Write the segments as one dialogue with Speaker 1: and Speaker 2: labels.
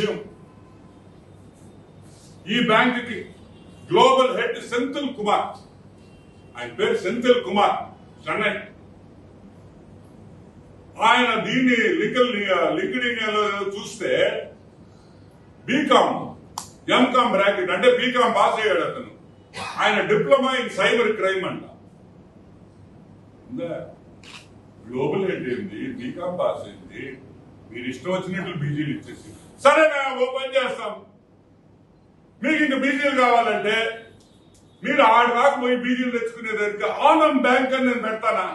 Speaker 1: విషయం. ఈ బ్యాంక్ కి గ్లోబల్ హెడ్ సెంథిల్ కుమార్, ఆయన పేరు సెంథిల్ కుమార్ చెన్నై. ఆయన దీన్ని లింక్డ్ఇన్ చూస్తే బీకామ్ ఎంకామ్ బ్రాకెట్ అంటే బీకామ్ పాస్ అయ్యాడు అతను. ఆయన డిప్లొమా ఇన్ సైబర్ క్రైమ్ అంట. గ్లోబల్ హెడ్ ఏంది, బీకామ్ పాస్ అయింది, మీరు ఇష్టం వచ్చినట్లు బీజీలు ఇచ్చేసి సరేనా ఓ పని చేస్తాం, మీకు ఇంక బీజీలు కావాలంటే మీరు ఆడ దాకా పోయి బీజీలు తెచ్చుకునేదానికి ఆనం బ్యాంక్ అని నేను పెడతానా,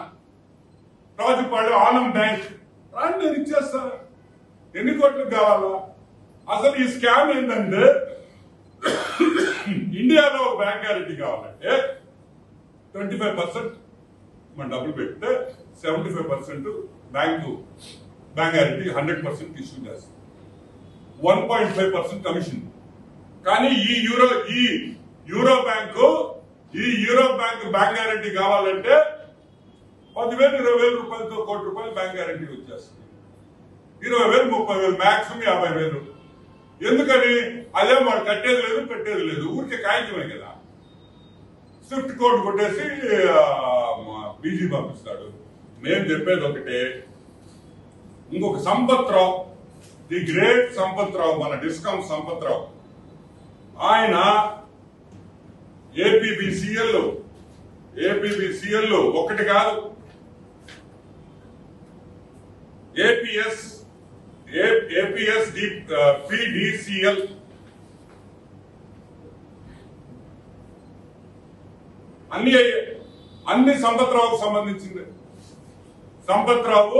Speaker 1: రాజుపాడు ఆనం బ్యాంక్ అని నేను ఇచ్చేస్తా. ఎన్ని కోట్లకు కావాలా? అసలు ఈ స్కామ్ ఏంటంటే ఇండియాలో ఒక బ్యాంక్ గ్యారెంటీ కావాలంటే 25% మన డబ్బులు పెడితే 75% బ్యాంక్ గ్యారెంటీ 100% ఇష్యూ చేస్తుంది. 1.5% కమిషన్. కానీ ఈ యూరో బ్యాంక్ బ్యాంక్ గ్యారెంటీ కావాలంటే 10,000 20,000 రూపాయలతో ₹1 కోటి బ్యాంక్ గ్యారెంటీ వచ్చేస్తుంది. 20,000 30,000 మాక్సిమం 50,000. ఎందుకని? అదే వాడు కట్టేది లేదు పెట్టేది లేదు, ఊరికే కాగితమే కదా. స్విఫ్ట్ కోడ్ కొట్టేసి బీజీ పంపిస్తాడు. మేము చెప్పేది ఒకటే, ఇంకొక సంపత్రావు, ది గ్రేట్ సంపత్రావు, మన డిస్కౌంట్ సంపత్రావు, ఆయన ఏపీబీసీఎల్ ఒకటి కాదు, ఏపీఎస్పీడీసీఎల్ అన్ని సంపత్రావుకు సంబంధించింది. సంపత్రావు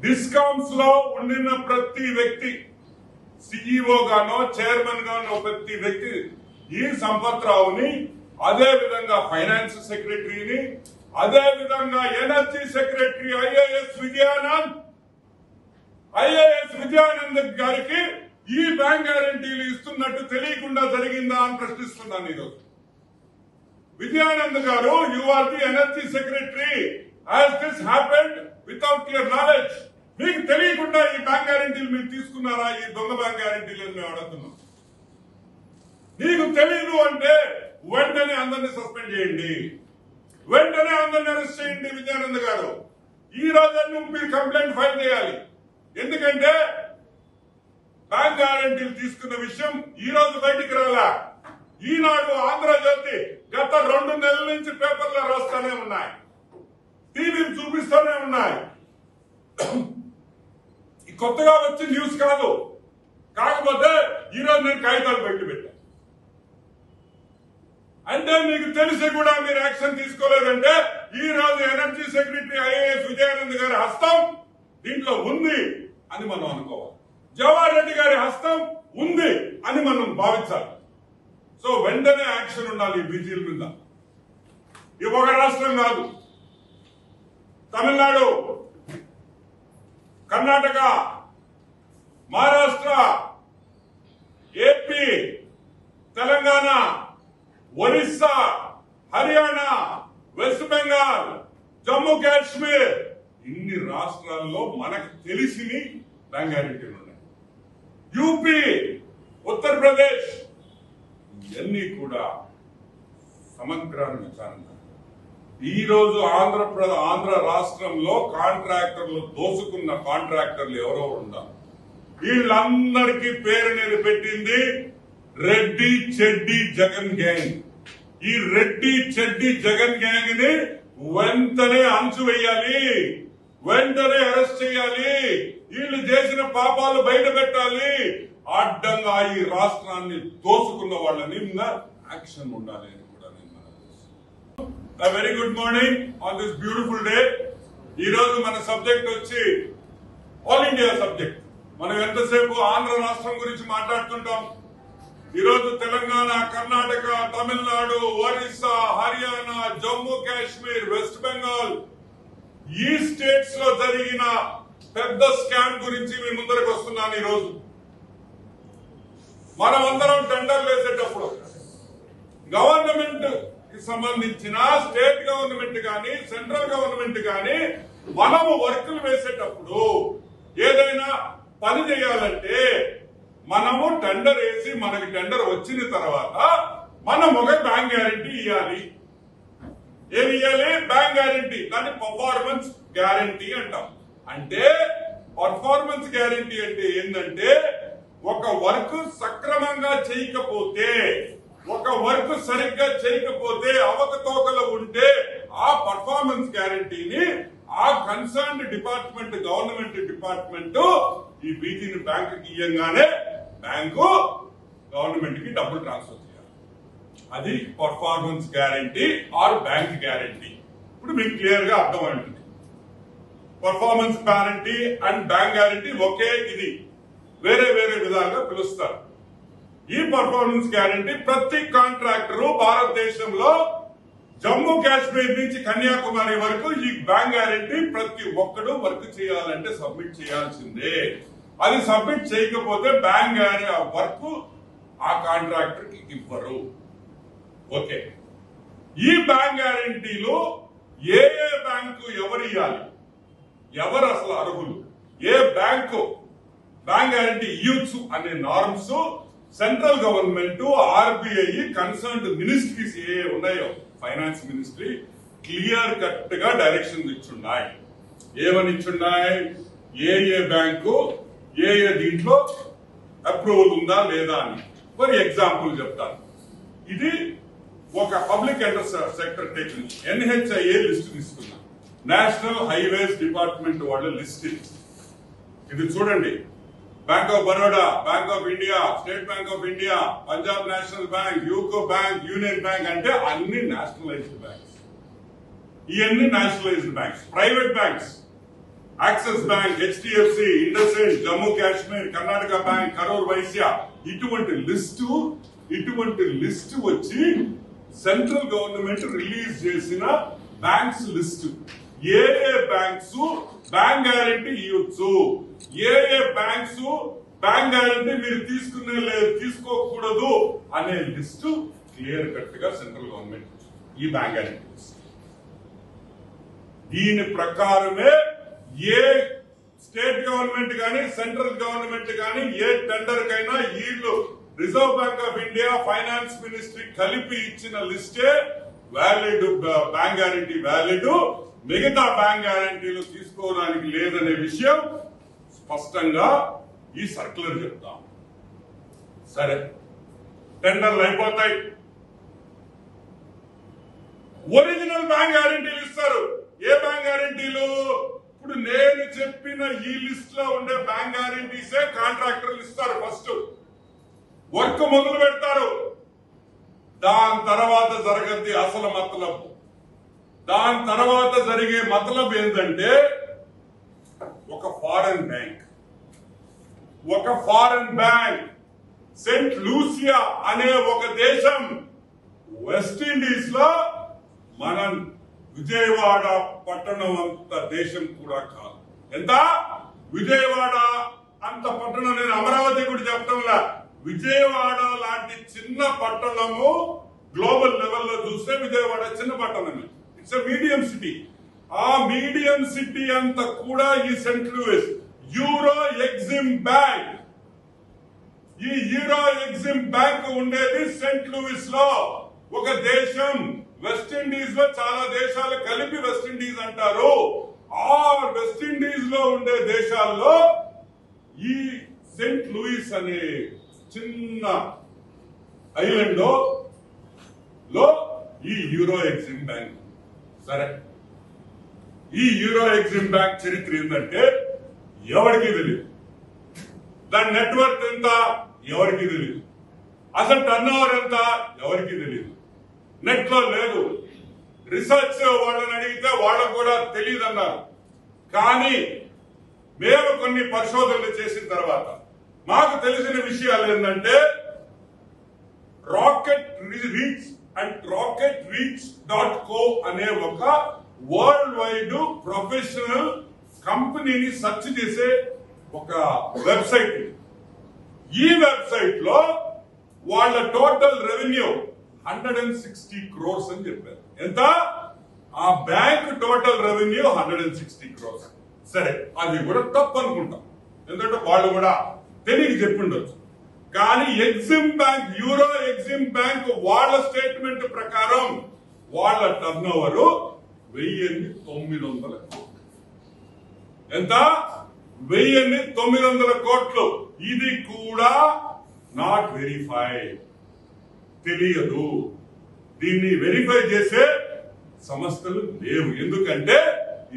Speaker 1: డిస్కౌంట్స్ లో ఉండిన ప్రతి వ్యక్తి, సిఇఓ గానో చైర్మన్ గానో ప్రతి వ్యక్తి ఈ సంపత్రావుని, అదే విధంగా ఫైనాన్స్ సెక్రటరీని, అదే విధంగా ఎనర్జీ సెక్రటరీ ఐఏఎస్ విజయానంద్ గారికి ఈ బ్యాంక్ గ్యారెంటీలు ఇస్తున్నట్టు తెలియకుండా జరిగిందా అని ప్రశ్నిస్తున్నాను ఈరోజు. Vijayanand garu, you are the energy secretary, has this happened without your knowledge? మీకు తెలియకుండా ఈ బ్యాంక్ గ్యారెంటీలు మీరు తీసుకున్నారా? ఈ దొంగ బ్యాంక్ గ్యారెంటీలు మేము అడుగుతున్నాం. నీకు తెలీదు అంటే వెంటనే అందరినీ సస్పెండ్ చేయండి, వెంటనే అందరినీ అరెస్ట్ చేయండి. విజయానంద్ గారు, ఈ రోజు మీరు కంప్లైంట్ ఫైల్ చేయాలి. ఎందుకంటే బ్యాంక్ గ్యారెంటీలు తీసుకున్న విషయం ఈ రోజు బయటికి రాలా. ఈనాడు, ఆంధ్రజ్యోతి గత 2 నెలల నుంచి పేపర్లో రాస్తూనే ఉన్నాయి, టీవీలు చూపిస్తూనే ఉన్నాయి. కొత్తగా వచ్చి న్యూస్ కాదు. కాకపోతే ఈరోజు నేను కాగితాలు బయట పెట్టాను. అంటే మీకు తెలిసి కూడా మీరు యాక్షన్ తీసుకోలేదంటే ఈ రోజు ఎనర్జీ సెక్రటరీ ఐఏఎస్ విజయానంద్ గారి హస్తం దీంట్లో ఉంది అని మనం అనుకోవాలి. జవహర్ రెడ్డి గారి హస్తం ఉంది అని మనం భావించాలి. సో వెంటనే యాక్షన్ ఉండాలి ఈ బీజీల మీద. ఇది ఒక రాష్ట్రం కాదు, తమిళనాడు, కర్ణాటక, మహారాష్ట్ర, ఏపీ, తెలంగాణ, ఒరిస్సా, హర్యానా, వెస్ట్ బెంగాల్, జమ్మూ కాశ్మీర్, ఇన్ని రాష్ట్రాల్లో మనకు తెలిసి బ్యాంక్ గ్యారెంటీలు ఉన్నాయి. యూపీ, ఉత్తరప్రదేశ్, ఇవన్నీ కూడా సమగ్ర విచారణ. ఈ రోజు ఆంధ్ర రాష్ట్రంలో కాంట్రాక్టర్లు దోసుకున్న కాంట్రాక్టర్లు ఎవరో ఉన్నారు. వీళ్ళందరికీ పేరు నేను పెట్టింది రెడ్డి చెడ్డి జగన్ గ్యాంగ్. ఈ రెడ్డి చెడ్డి జగన్ గ్యాంగ్ ని వెంటనే అంచు వేయాలి, వెంటనే అరెస్ట్ చేయాలి. వీళ్ళు చేసిన పాపాలు బయట పెట్టాలి. అడ్డంగా ఈ రాష్ట్రాన్ని దోసుకున్న వాళ్ళని యాక్షన్ ఉండాలి అని కూడా నేను very good morning on this beautiful day. ఈ రోజు మన సబ్జెక్ట్ వచ్చి ఆల్ ఇండియా సబ్జెక్ట్. మనం ఎంతసేపు ఆంధ్ర రాష్ట్రం గురించి మాట్లాడుతుంటాం. ఈరోజు తెలంగాణ, కర్ణాటక, తమిళనాడు, ఒరిస్సా, హర్యానా, జమ్మూ కాశ్మీర్, వెస్ట్ బెంగాల్, ఈ స్టేట్స్ లో జరిగిన పెద్ద స్కామ్ గురించి మీ ముందరకు వస్తున్నాను. ఈరోజు మనమందరం టెండర్లు వేసేటప్పుడు గవర్నమెంట్ కి సంబంధించిన స్టేట్ గవర్నమెంట్ కానీ సెంట్రల్ గవర్నమెంట్ కానీ మనము వర్కులు వేసేటప్పుడు ఏదైనా పని చేయాలంటే మనము టెండర్ వేసి మనకి టెండర్ వచ్చిన తర్వాత మనం ఒక బ్యాంక్ గ్యారంటీ ఇవ్వాలి. ఏమి ఇవ్వాలి? Bank guarantee. దాన్ని పర్ఫార్మెన్స్ గ్యారంటీ అంటాం. అంటే పర్ఫార్మెన్స్ గ్యారంటీ అంటే ఏంటంటే ఒక వర్క్ సక్రమంగా చేయకపోతే, ఒక వర్క్ సరిగ్గా చేయకపోతే, అవకతవకలు ఉంటే ఆ పర్ఫార్మెన్స్ గ్యారంటీని ఆ కన్సర్న్డ్ డిపార్ట్మెంట్, గవర్నమెంట్ డిపార్ట్మెంట్ ఈ వీటిని బ్యాంకుకి ఇయ్యంగానే బ్యాంకు గవర్నమెంట్ కి డబ్బులు ట్రాన్స్ఫర్ చేయాలి. అది performance guarantee or bank guarantee. ఇప్పుడు మీకు క్లియర్ గా అర్థమైంది. Performance guarantee and bank guarantee ఒకే, ఇది వేరే వేరే విధాలుగా పిలుస్తారు. ఈ పర్ఫార్మెన్స్ గ్యారంటీ ప్రతి కాంట్రాక్టరు భారతదేశంలో జమ్మూ కాశ్మీర్ నుంచి కన్యాకుమారి వరకు ఈ బ్యాంక్ గ్యారంటీ ప్రతి ఒక్కడు వర్క్ చేయాలంటే సబ్మిట్ చేయాల్సిందే. అది సబ్మిట్ చేయకపోతే బ్యాంక్ వర్క్ ఆ కాంట్రాక్టర్ కి ఇవ్వరు. ఓకే, ఈ బ్యాంక్ గ్యారంటీలో ఏ ఏ బ్యాంకు ఎవరు ఇవ్వాలి, ఎవరు అసలు అర్హులు, ఏ బ్యాంకు బ్యాంక్ గ్యారంటీ ఇవ్వచ్చు అనే norms central government, RBI, concerned ministries ఏ ఉన్నాయో, ఫైనాన్స్ మినిస్ట్రీ క్లియర్ కట్ గా డైరెక్షన్ ఇచ్చున్నాయి. ఏమని ఇచ్చున్నాయి? ఏ బ్యాంకు ఏ దీంట్లో అప్రూవల్ ఉందా లేదా అని. ఫర్ ఎగ్జాంపుల్ చెప్తాను. ఇది ఒక public sector technique NHIA list తీసుకున్నా. నేషనల్ హైవేస్ డిపార్ట్మెంట్ వాళ్ళ లిస్ట్ ఇది చూడండి. Bank of Baroda, bank of India, state bank of India, Punjab national bank, UCO bank, union bank అంటే అన్ని నేషనలైజ్డ్ బ్యాంక్స్. ఇవన్నీ nationalised banks. Private banks axis bank, HDFC, IndusInd, Jammu Kashmir, Karnataka bank, Karur Vysya, ఇటువంటి list వచ్చి central government release చేసిన banks list. ఏ banks bank guarantee ఇవ్వచ్చు, ఏ banks bank guarantee మీరు తీసుకునే లేదు, తీసుకోకూడదు అనే లిస్టు క్లియర్ కట్ గా సెంట్రల్ గవర్నమెంట్ ఈ బ్యాంక్ గ్యారంటీ లిస్ట్. దీని ప్రకారమే ఏ స్టేట్ గవర్నమెంట్ గాని సెంట్రల్ గవర్నమెంట్ గాని ఏ టెండర్ కైనా వీళ్ళు reserve bank of India, finance ministry కలిపి ఇచ్చిన లిస్టే వ్యాలిడ్ బ్యాంక్ గ్యారంటీ వ్యాలిడ్. మిగతా బ్యాంక్ గ్యారంటీలు తీసుకోవడానికి లేదనే విషయం స్పష్టంగా ఈ సర్క్యులర్ చెప్తాం. సరే, టెండర్లు అయిపోతాయి, ఒరిజినల్ బ్యాంక్ గ్యారంటీలు ఇస్తారు. ఏ బ్యాంక్ గ్యారంటీలు? ఇప్పుడు నేను చెప్పిన ఈ లిస్ట్ లో ఉండే బ్యాంక్ గ్యారంటీసే కాంట్రాక్టర్లు ఇస్తారు. ఫస్ట్ వర్క్ మొదలు పెడతారు, దాని తర్వాత జరగద్ది అసలు మతలబ్. దాని తర్వాత జరిగే మతలబ్ ఏంటంటే ఒక ఫారెన్ బ్యాంక్ సెంట్ లూసియా అనే ఒక దేశం వెస్టిండీస్ లో, మన విజయవాడ పట్టణం అంత దేశం కూడా కాదు. ఎంత? విజయవాడ అంత పట్టణం. నేను అమరావతి కూడా చెప్పడంలా, విజయవాడ లాంటి చిన్న పట్టణము గ్లోబల్ లెవెల్లో చూస్తే విజయవాడ చిన్న పట్టణమే. It's a medium city. ఆ మీడియం సిటీ అంతా కూడా ఈ Saint Louis Euro Exim bank, ఈ యూరో ఎగ్జిమ్ బ్యాంక్ ఉండేది సెంట్ లూయిస్ లో. ఒక దేశం వెస్టిండీస్ లో, చాలా దేశాలు కలిపి వెస్టిండీస్ అంటారు. ఆ వెస్టిండీస్ లో ఉండే దేశాల్లో ఈ సెంట్ లూయిస్ అనే చిన్న ఐలాండ్ లో ఈ యూరో ఎగ్జిమ్ బ్యాంక్. సరే, ఈ యూరో ఎగ్జిమ్ బ్యాంక్ చరిత్ర ఏంటంటే ఎవరికి తెలియదు. దాని నెట్వర్క్ ఎంత ఎవరికి తెలియదు. అసలు టర్న్ ఓవర్ ఎంత ఎవరికి తెలియదు. నెట్ లో లేదు. రీసెర్చ్ వాళ్ళని అడిగితే వాళ్ళకు కూడా తెలియదు అన్నారు. కానీ మేము కొన్ని పరిశోధనలు చేసిన తర్వాత మాకు తెలిసిన విషయాలు ఏంటంటే rocketreach.co అనే ఒక వరల్డ్ వైడ్ ప్రొఫెషనల్ కంపెనీని సెర్చ్ చేసే ఒక వెబ్సైట్. ఈ వెబ్సైట్ లో వాళ్ళ టోటల్ రెవెన్యూ 160 crores అని చెప్పారు. ఎంత? ఆ బ్యాంక్ టోటల్ రెవెన్యూ 160 crores. సరే, అది కూడా తప్పు అనుకుంటాం. ఎందుకంటే వాళ్ళు కూడా తెలియక చెప్పిండొచ్చు. కానీ Exim bank, Euro Exim bank వాళ్ళ స్టేట్మెంట్ ప్రకారం వాళ్ళ టర్న్ ఓవర్ 1900 కోట్లు. ఎంత? 1900 కోట్లు. ఇది కూడా నాట్ వెరిఫైడ్, తెలియదు. దీన్ని వెరిఫై చేసే సంస్థలు లేవు. ఎందుకంటే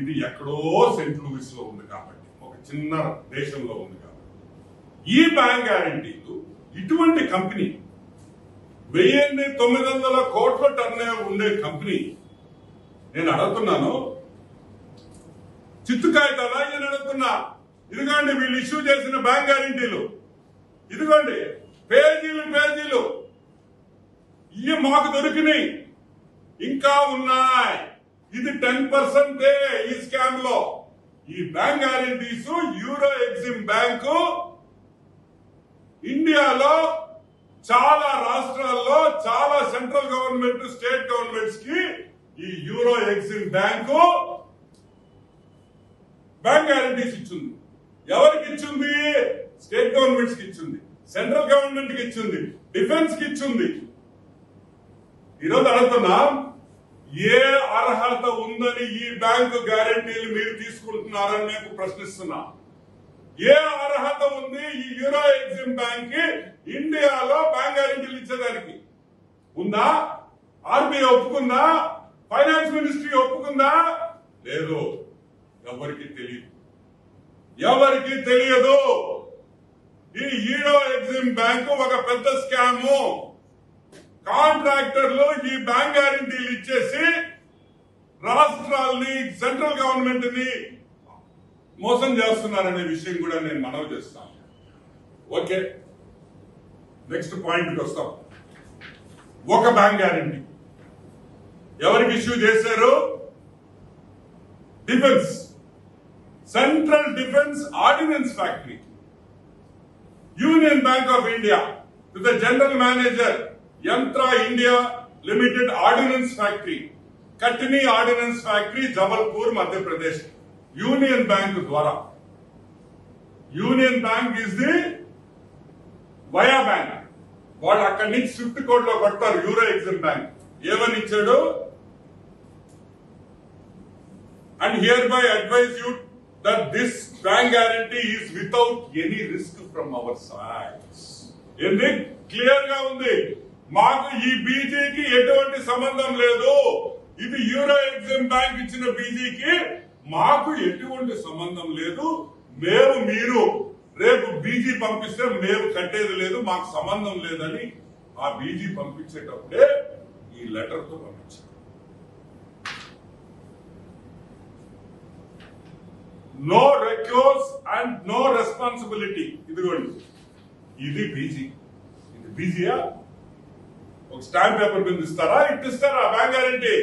Speaker 1: ఇది ఎక్కడో సెంట్ లూయిస్ లో ఉంది కాబట్టి, ఒక చిన్న దేశంలో ఉంది కాబట్టి. ఈ బ్యాంక్ గ్యారంటీలు ఇటువంటి కంపెనీ 1900 కోట్ల టర్న్ ఉండే కంపెనీ, నేను అడుగుతున్నాను, చిత్తు కాగితాలా నేను అడుగుతున్నా. ఇదిగోండి వీళ్ళు ఇష్యూ చేసిన బ్యాంక్ గ్యారంటీలు, ఇదిగోండి పేజీలు పేజీలు, ఇవి మాకు దొరికినాయి, ఇంకా ఉన్నాయి. ఇది 10% ఈ స్కామ్ లో. ఈ bank guarantees Euro Exim bank ఇండియాలో చాలా రాష్ట్రాల్లో, చాలా సెంట్రల్ గవర్నమెంట్, స్టేట్ గవర్నమెంట్స్ కి ఈ Euro Exim bank bank guarantees ఇచ్చింది. ఎవరికి ఇచ్చింది? స్టేట్ గవర్నమెంట్స్ కి ఇచ్చింది, సెంట్రల్ గవర్నమెంట్ కి ఇచ్చింది, డిఫెన్స్ కి ఇచ్చింది. ఈరోజు అడుగుతున్నాం, ఏ అర్హత ఉందని ఈ బ్యాంకు గ్యారంటీలు మీరు తీసుకుంటున్నారని మేము ప్రశ్నిస్తున్నాం. ఏ అర్హత ఉంది ఈ యూరో ఎగ్జిమ్ బ్యాంక్ కి ఇండియాలో బ్యాంక్ గ్యారంటీలు ఇచ్చేదానికి? ఉందా? ఆర్బీఐ ఒప్పుకుందా? ఫైనాన్స్ మినిస్ట్రీ ఒప్పుకుందా? లేదు. ఎవరికి తెలియదు, ఎవరికి తెలియదు. ఈ యూరో ఎగ్జిమ్ బ్యాంకు ఒక పెద్ద స్కాము. కాంట్రాక్టర్లు ఈ బ్యాంక్ గ్యారంటీలు ఇచ్చేసి రాష్ట్రాల్ని, సెంట్రల్ గవర్నమెంట్ ని మోసం చేస్తున్నారనే విషయం కూడా నేను మనవి చేస్తాను. ఓకే, నెక్స్ట్ పాయింట్ కి వస్తాం. ఒక బ్యాంక్ గ్యారంటీ ఎవరికి ఇష్యూ చేశారు? Defence, central defence ordnance factory, union bank of India to the general manager, Yantra India limited ordnance factory, Katni ordnance factory, Jabalpur, Madhya Pradesh. Union bank ద్వారా, union bank is the via bank. వాళ్ళు అక్కడి నుంచి Swift code లో కొడతారు. Euro Exim bank ఏమని ఇచ్చాడు? And hereby advise you that this bank guarantee is without any risk from our side. ఏంది? Clear గా ఉంది. మాకు ఈ బీజీకి ఎటువంటి సంబంధం లేదు. ఇది యూరో ఎగ్జిమ్ బ్యాంక్ ఇచ్చిన బీజీకి మాకు ఎటువంటి సంబంధం లేదు. మేము, మీరు రేపు బీజీ పంపిస్తే మేము కట్టేది లేదు, మాకు సంబంధం లేదని ఆ బీజీ పంపించేటప్పుడే ఈ లెటర్ తో పంపించారు. No request and no responsibility. ఇదిగోండి, ఇది బీజీ. ఇది బీజీయా? ఒక స్టాంప్ పేపర్ మీద ఇస్తారా? ఇట్టిస్తారా బ్యాంక్ గ్యారంటీ?